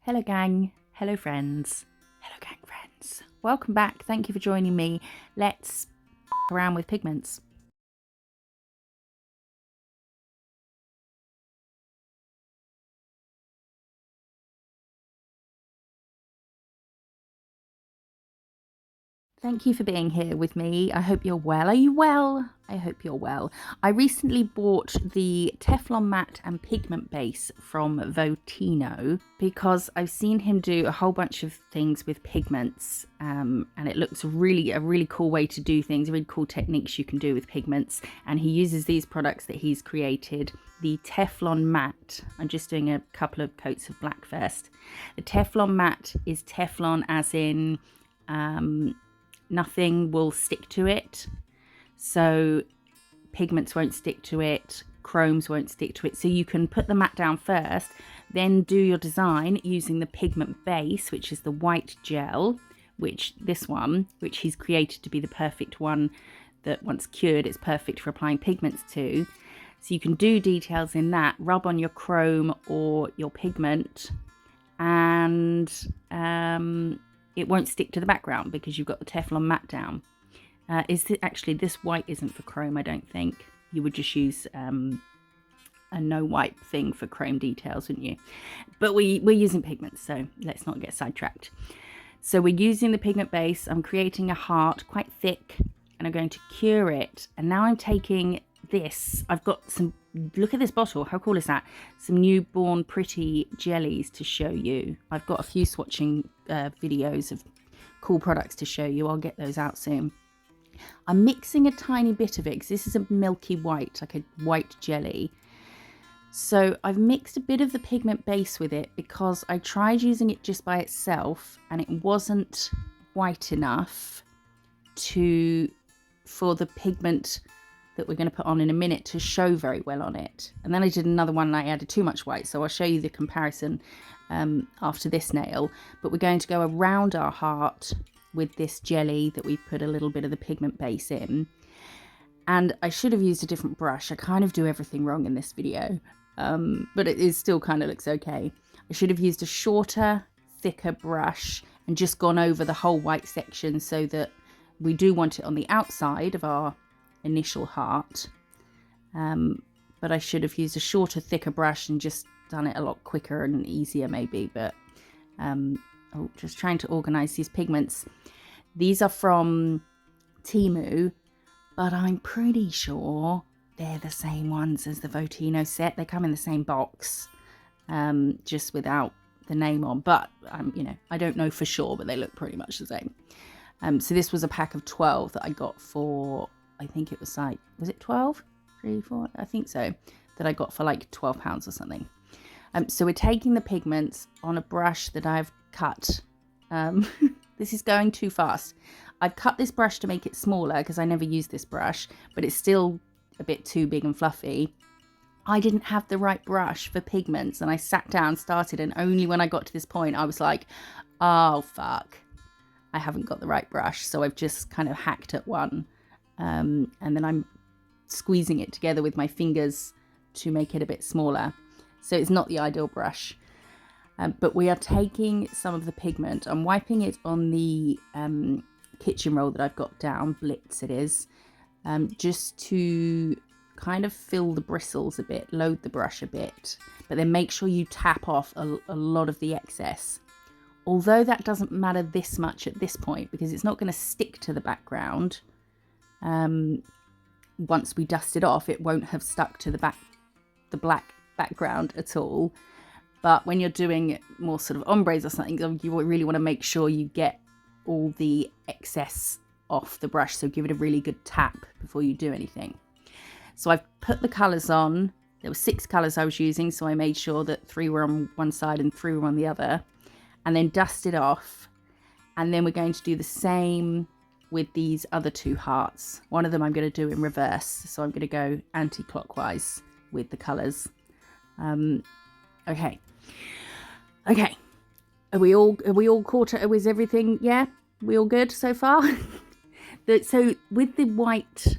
Hello gang, hello friends, welcome back. Thank you for joining me. Let's around with pigments. Thank you for being here with me. I hope you're well. Are you well? I hope you're well. I recently bought the Teflon Matte and Pigment Base from Vo.Tino because I've seen him do a whole bunch of things with pigments, and it looks a really cool way to do things, really cool techniques you can do with pigments. And he uses these products that he's created. The Teflon Matte, I'm just doing a couple of coats of black first. The Teflon Matte is Teflon as in nothing will stick to it, so pigments won't stick to it, chromes won't stick to it, so you can put the matte down first, then do your design using the pigment base, which is the white gel, which he's created to be the perfect one that once cured it's perfect for applying pigments to. So you can do details in that, rub on your chrome or your pigment, and it won't stick to the background because you've got the Teflon matte down. Actually, this white isn't for chrome, I don't think. You would just use a no white thing for chrome details, wouldn't you? But we're using pigments, so let's not get sidetracked. So we're using the pigment base. I'm creating a heart, quite thick, and I'm going to cure it. And now I'm taking this. I've got some, look at this bottle, how cool is that? Some newborn pretty jellies to show you. I've got a few swatching videos of cool products to show you. I'll get those out soon. I'm mixing a tiny bit of it because this is a milky white, like a white jelly. So I've mixed a bit of the pigment base with it because I tried using it just by itself and it wasn't white enough for the pigment that we're going to put on in a minute to show very well on it. And then I did another one and I added too much white, so I'll show you the comparison after this nail. But we're going to go around our heart with this jelly that we've put a little bit of the pigment base in. And I should have used a different brush. I kind of do everything wrong in this video, but it still kind of looks okay. I should have used a shorter, thicker brush and just gone over the whole white section so that we do want it on the outside of our initial heart, but I should have used a shorter, thicker brush and just done it a lot quicker and easier maybe. But just trying to organize these pigments. These are from TEMU, but I'm pretty sure they're the same ones as the Vo.Tino set. They come in the same box, just without the name on, but you know, I don't know for sure, but they look pretty much the same. So this was a pack of 12 that I got for, I think it was like, was it 12? 3, 4? I think so. That I got for like £12 or something. So we're taking the pigments on a brush that I've cut. This is going too fast. I've cut this brush to make it smaller because I never use this brush, but it's still a bit too big and fluffy. I didn't have the right brush for pigments and I sat down, started, and only when I got to this point, I was like, oh, fuck. I haven't got the right brush. So I've just kind of hacked at one. And then I'm squeezing it together with my fingers to make it a bit smaller. So it's not the ideal brush. But we are taking some of the pigment. I'm wiping it on the kitchen roll that I've got down, Blitz it is, just to kind of fill the bristles a bit, load the brush a bit, but then make sure you tap off a lot of the excess. Although that doesn't matter this much at this point because it's not going to stick to the background. Once we dust it off, it won't have stuck to the black background at all. But when you're doing more sort of ombres or something, you really want to make sure you get all the excess off the brush. So give it a really good tap before you do anything. So I've put the colours on. There were 6 colours I was using, so I made sure that 3 were on one side and 3 were on the other. And then dust it off. And then we're going to do the same with these other 2 hearts. One of them I'm going to do in reverse, so I'm going to go anti-clockwise with the colours. Okay. Are we all caught up? Was everything? Yeah, we all good so far? So with the white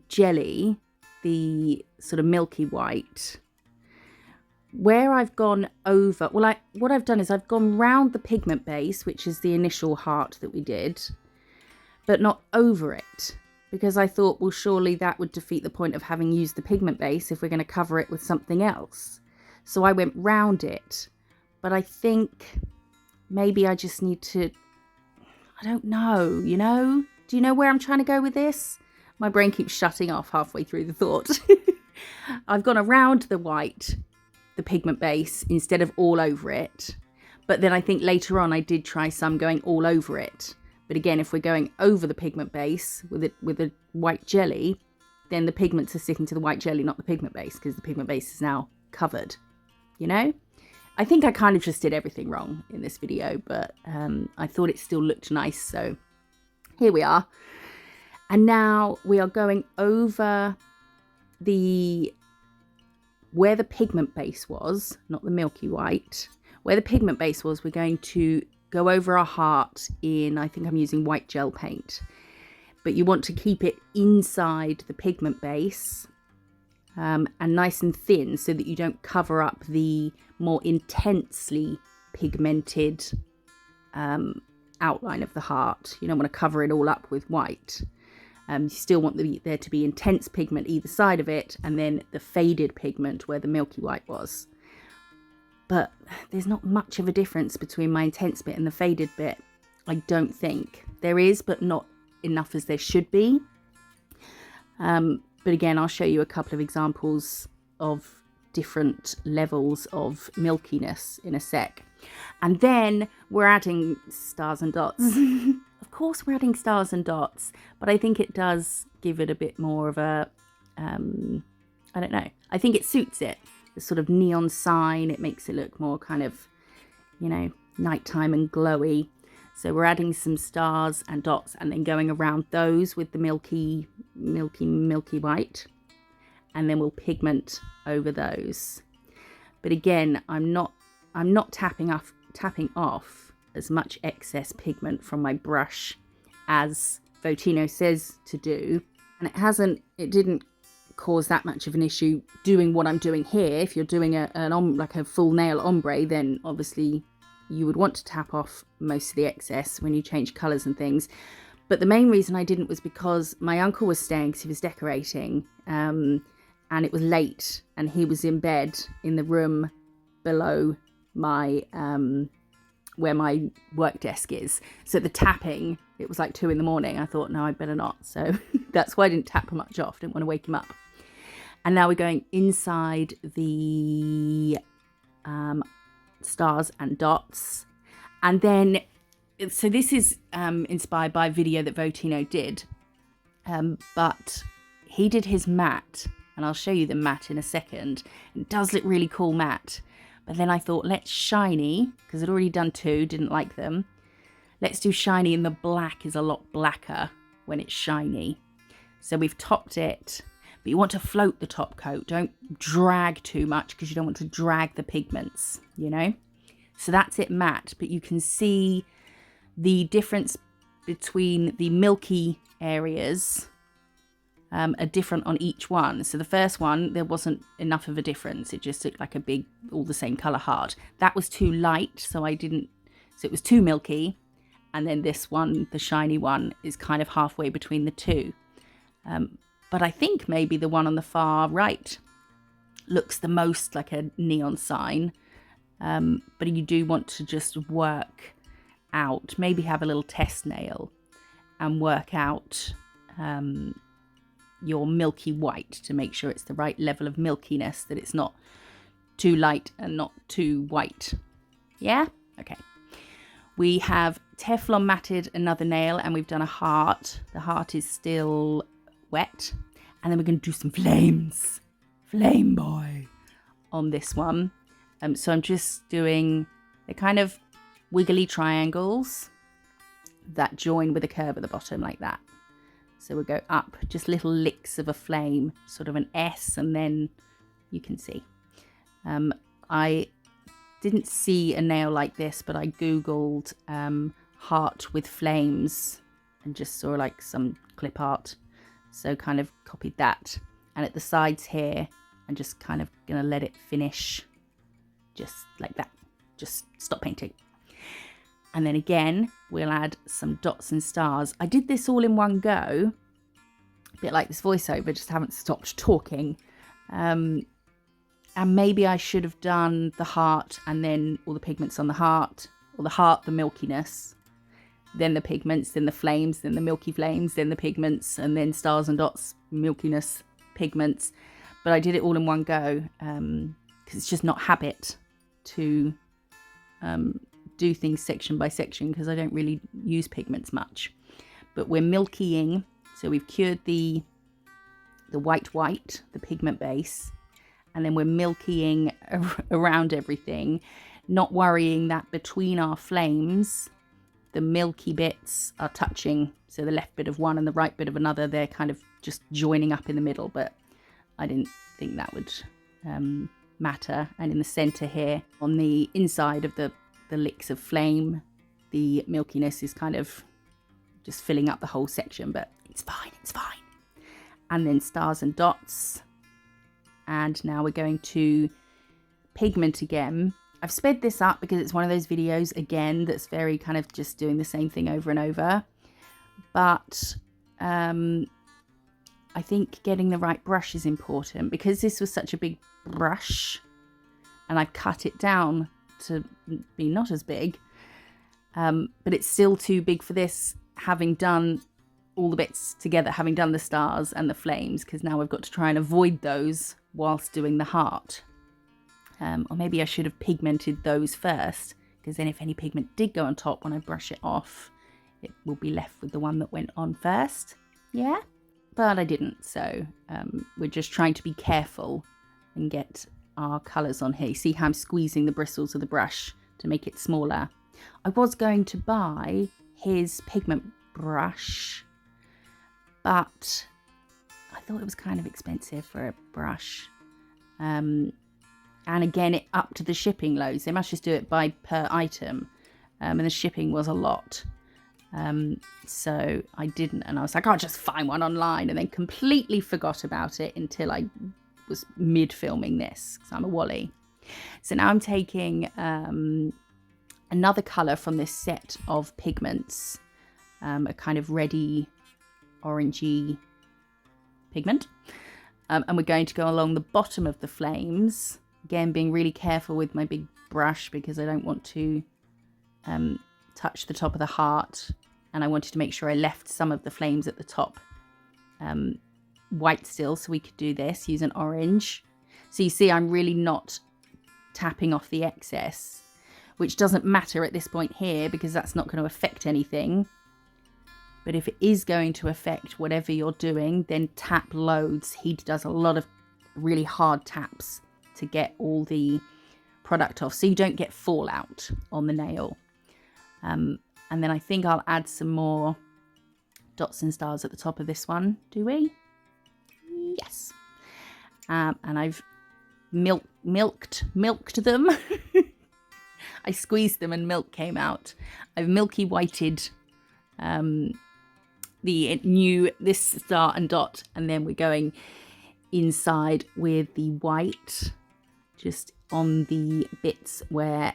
jelly, the sort of milky white, where I've gone over, well, what I've done is I've gone round the pigment base, which is the initial heart that we did, but not over it, because I thought, well, surely that would defeat the point of having used the pigment base if we're going to cover it with something else. So I went round it, but I think maybe I just need to, I don't know, you know? Do you know where I'm trying to go with this? My brain keeps shutting off halfway through the thought. I've gone around the white, the pigment base, instead of all over it. But then I think later on I did try some going all over it. But again, if we're going over the pigment base with a white jelly, then the pigments are sticking to the white jelly, not the pigment base, because the pigment base is now covered, you know? I think I kind of just did everything wrong in this video, but I thought it still looked nice, so here we are. And now we are going over where the pigment base was, not the milky white, where the pigment base was, we're going to go over our heart in, I think I'm using white gel paint, but you want to keep it inside the pigment base and nice and thin so that you don't cover up the more intensely pigmented outline of the heart. You don't want to cover it all up with white. You still want there to be intense pigment either side of it, and then the faded pigment where the milky white was. But there's not much of a difference between my intense bit and the faded bit, I don't think. There is, but not enough as there should be. But again, I'll show you a couple of examples of different levels of milkiness in a sec. And then we're adding stars and dots. Of course we're adding stars and dots, but I think it does give it a bit more of a, I don't know. I think it suits it. The sort of neon sign, it makes it look more kind of, you know, nighttime and glowy. So we're adding some stars and dots and then going around those with the milky white. And then we'll pigment over those. But again, I'm not tapping off as much excess pigment from my brush as Vo.Tino says to do. And it didn't cause that much of an issue doing what I'm doing here. If you're doing like a full nail ombre, then obviously you would want to tap off most of the excess when you change colours and things. But the main reason I didn't was because my uncle was staying because he was decorating, and it was late, and he was in bed in the room below my where my work desk is. So the tapping, it was like 2 in the morning. I thought, no, I'd better not. So that's why I didn't tap much off. Didn't want to wake him up. And now we're going inside the stars and dots. And then, so this is inspired by a video that Vo.Tino did. But he did his matte, and I'll show you the matte in a second. It does look really cool matte. But then I thought, let's shiny, because I'd already done 2, didn't like them. Let's do shiny, and the black is a lot blacker when it's shiny. So we've topped it, but you want to float the top coat. Don't drag too much, because you don't want to drag the pigments, you know? So that's it matte, but you can see the difference between the milky areas are different on each one. So the first one, there wasn't enough of a difference. It just looked like a big, all the same colour heart. That was too light, so it was too milky. And then this one, the shiny one, is kind of halfway between the two. But I think maybe the one on the far right looks the most like a neon sign. But you do want to just work out, maybe have a little test nail and work out your milky white to make sure it's the right level of milkiness, that it's not too light and not too white. Yeah? Okay. We have Teflon matted another nail, and we've done a heart. The heart is still wet. And then we're going to do some flames. Flame boy on this one. So I'm just doing the kind of wiggly triangles that join with a curve at the bottom like that. So we'll go up, just little licks of a flame, sort of an S, and then you can see. I didn't see a nail like this, but I Googled heart with flames and just saw like some clip art. So kind of copied that. And at the sides here, I'm just kind of going to let it finish just like that. Just stop painting. And then again, we'll add some dots and stars. I did this all in one go, a bit like this voiceover, just haven't stopped talking. And maybe I should have done the heart and then all the pigments on the heart, or the heart, the milkiness, then the pigments, then the flames, then the milky flames, then the pigments, and then stars and dots, milkiness, pigments. But I did it all in one go because it's just not habit to do things section by section, because I don't really use pigments much. But we're milkying, so we've cured the white, the pigment base, and then we're milkying around everything, not worrying that between our flames the milky bits are touching. So the left bit of one and the right bit of another, they're kind of just joining up in the middle, but I didn't think that would matter. And in the center here, on the inside of the licks of flame, the milkiness is kind of just filling up the whole section, but it's fine, it's fine. And then stars and dots. And now we're going to pigment again. I've sped this up because it's one of those videos, again, that's very kind of just doing the same thing over and over. But I think getting the right brush is important, because this was such a big brush and I've cut it down to be not as big. But it's still too big for this, having done all the bits together, having done the stars and the flames, because now we've got to try and avoid those whilst doing the heart. Or maybe I should have pigmented those first, because then if any pigment did go on top, when I brush it off, it will be left with the one that went on first. Yeah, but I didn't. So we're just trying to be careful and get our colours on here. See how I'm squeezing the bristles of the brush to make it smaller. I was going to buy his pigment brush, but I thought it was kind of expensive for a brush. And again, it upped the shipping loads. They must just do it by per item. And the shipping was a lot. So I didn't. And I was like, I'll just find one online. And then completely forgot about it until I was mid-filming this, because I'm a Wally. So now I'm taking another colour from this set of pigments. A kind of reddy, orangey pigment. And we're going to go along the bottom of the flames. Again, being really careful with my big brush, because I don't want to touch the top of the heart. And I wanted to make sure I left some of the flames at the top white still, so we could do this, use an orange. So you see, I'm really not tapping off the excess, which doesn't matter at this point here, because that's not going to affect anything. But if it is going to affect whatever you're doing, then tap loads. He does a lot of really hard taps to get all the product off, so you don't get fallout on the nail. And then I think I'll add some more dots and stars at the top of this one. Do we? Yes. And I've milked them. I squeezed them and milk came out. I've milky whited this star and dot, and then we're going inside with the white, just on the bits where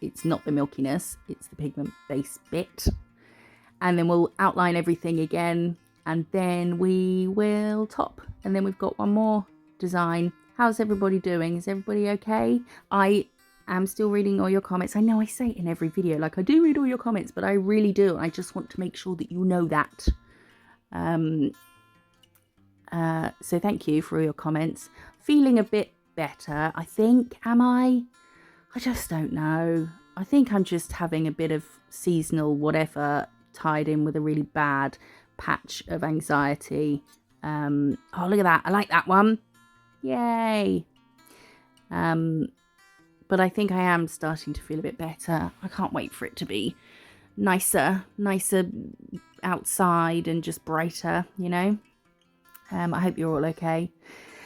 it's not the milkiness, it's the pigment base bit. And then we'll outline everything again, and then we will top, and then we've got one more design. How's everybody doing? Is everybody okay? I am still reading all your comments. I know I say it in every video, like I do read all your comments, but I really do. I just want to make sure that you know that. So thank you for all your comments. Feeling a bit better, I think. Am I? I just don't know. I think I'm just having a bit of seasonal whatever tied in with a really bad patch of anxiety. Oh, look at that. I like that one. Yay. But I think I am starting to feel a bit better. I can't wait for it to be nicer outside and just brighter, you know. I hope you're all okay.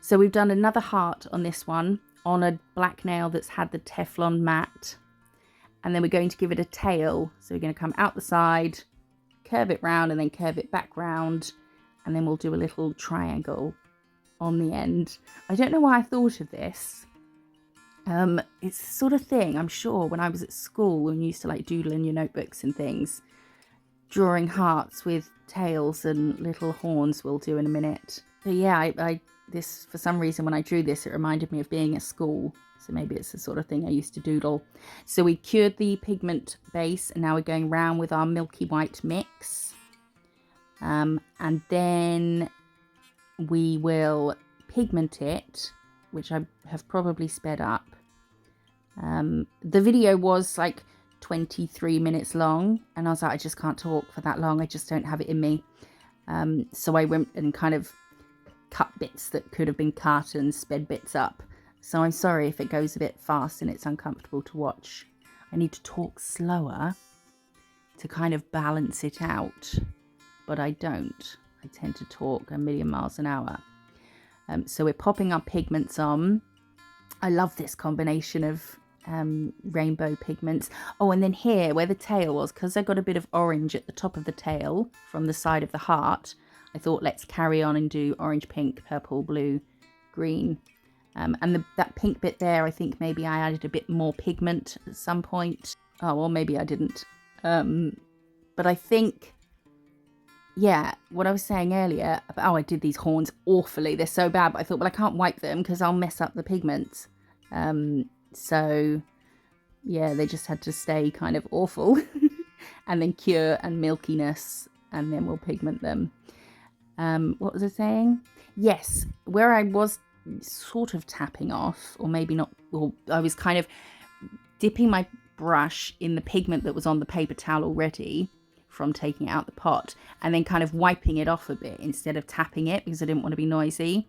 So we've done another heart on this one, on a black nail that's had the Teflon Matte. And then we're going to give it a tail. So we're going to come out the side, curve it round, and then curve it back round. And then we'll do a little triangle on the end. I don't know why I thought of this. It's the sort of thing, I'm sure, when I was at school, when you used to like doodle in your notebooks and things, drawing hearts with tails and little horns we'll do in a minute. But yeah, this, for some reason, when I drew this, it reminded me of being at school. So maybe it's the sort of thing I used to doodle. So we cured the pigment base, and now we're going round with our milky white mix. And then we will pigment it, which I have probably sped up. The video was like 23 minutes long, and I was like, I just can't talk for that long. I just don't have it in me. So I went and kind of cut bits that could have been cut and sped bits up. So I'm sorry if it goes a bit fast and it's uncomfortable to watch. I need to talk slower to kind of balance it out, but I don't. I tend to talk a million miles an hour. So we're popping our pigments on. I love this combination of rainbow pigments. Oh, and then here where the tail was, because I got a bit of orange at the top of the tail from the side of the heart, I thought let's carry on and do orange, pink, purple, blue, green. And that pink bit there, I think maybe I added a bit more pigment at some point. Oh, well, maybe I didn't. But I think, yeah, what I was saying earlier about, oh, I did these horns awfully. They're so bad. But I thought, well, I can't wipe them because I'll mess up the pigments. So, yeah, they just had to stay kind of awful. And then cure and milkiness, and then we'll pigment them. What was I saying? Yes, where I was sort of tapping off, or maybe not, or I was kind of dipping my brush in the pigment that was on the paper towel already from taking it out the pot, and then kind of wiping it off a bit instead of tapping it because I didn't want to be noisy.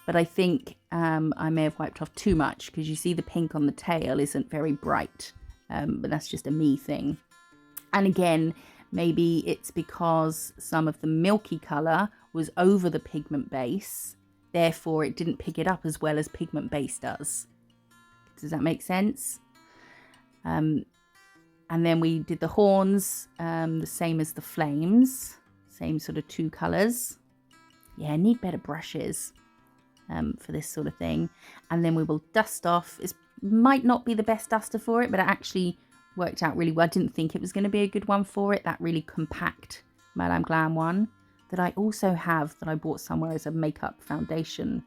But I think I may have wiped off too much, because you see the pink on the tail isn't very bright, but that's just a me thing. And again, maybe it's because some of the milky colour was over the pigment base, therefore it didn't pick it up as well as pigment base does. Does that make sense? And then we did the horns, the same as the flames, same sort of two colours. Yeah, I need better brushes for this sort of thing. And then we will dust off. It might not be the best duster for it, but it actually worked out really well. I didn't think it was going to be a good one for it, that really compact Madame Glam one that I also have, that I bought somewhere as a makeup foundation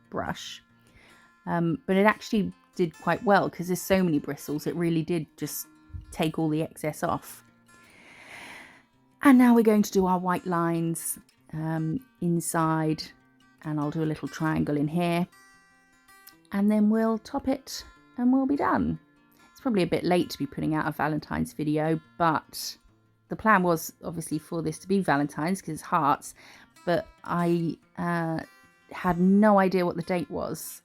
brush. But it actually did quite well because there's so many bristles. It really did just take all the excess off. And now we're going to do our white lines inside, and I'll do a little triangle in here, and then we'll top it and we'll be done. It's probably a bit late to be putting out a Valentine's video, but the plan was obviously for this to be Valentine's because it's hearts, but I had no idea what the date was.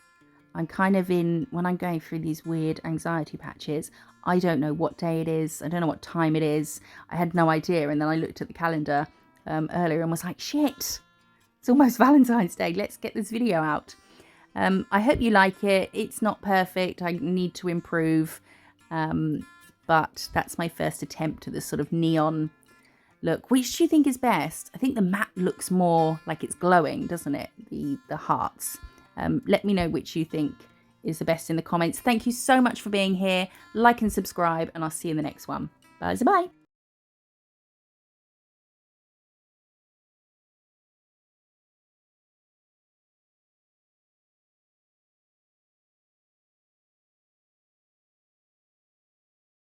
I'm kind of in, when I'm going through these weird anxiety patches, I don't know what day it is. I don't know what time it is. I had no idea. And then I looked at the calendar earlier and was like, shit, it's almost Valentine's Day. Let's get this video out. I hope you like it. It's not perfect. I need to improve. But that's my first attempt at this sort of neon look. Which do you think is best? I think the matte looks more like it's glowing, doesn't it? The hearts. Let me know which you think is the best in the comments. Thank you so much for being here. Like and subscribe, and I'll see you in the next one. Bye-bye.